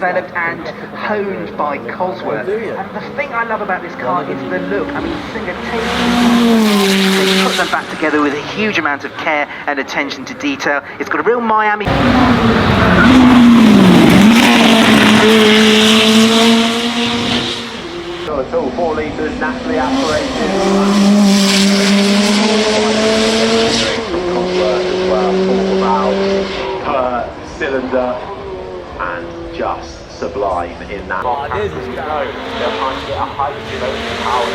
developed and honed by Cosworth. And the thing I love about this car is the look. I mean, Singer they put them back together with a huge amount of care and attention to detail. It's got a real Miami. Not at all, 4 litres, naturally aspirated. As well, 4 valves per cylinder, and just sublime in that. They're trying to get a high kilometre power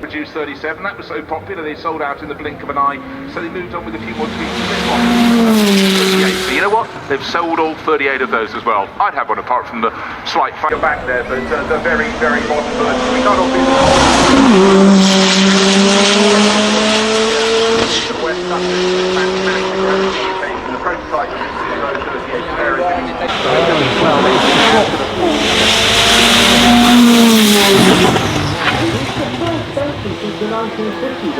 Produced 37, that was so popular they sold out in the blink of an eye, so they moved on with a few more tweaks to this one. 38, but you know what? They've sold all 38 of those as well. I'd have one apart from the slight you're back there, but the very, very modern version. We can't all be the West Sussex, fantastic the prototype of the 38 since the 1950s,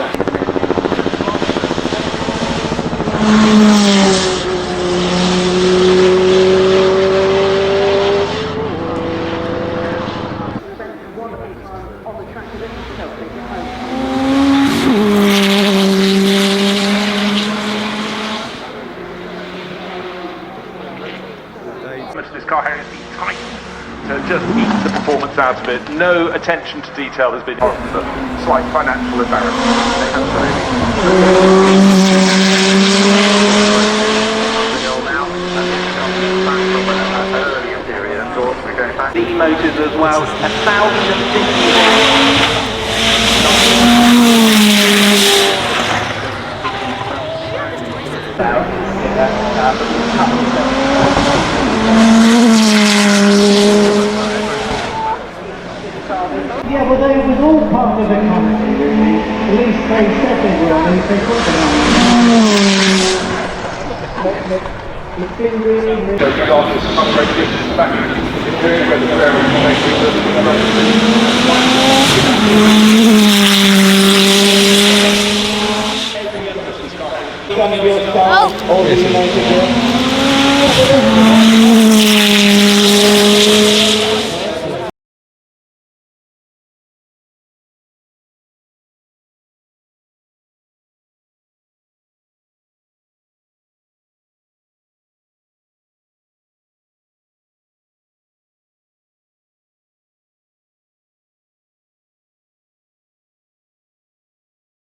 This car has been tight to just eat the performance out of it. No attention to detail has been apart from the slight financial embarrassment they have The motors as well, 1,050. Yeah, well, they was all part of the company, really. At least they said they were, at least they thought they were. It's been really, Oh!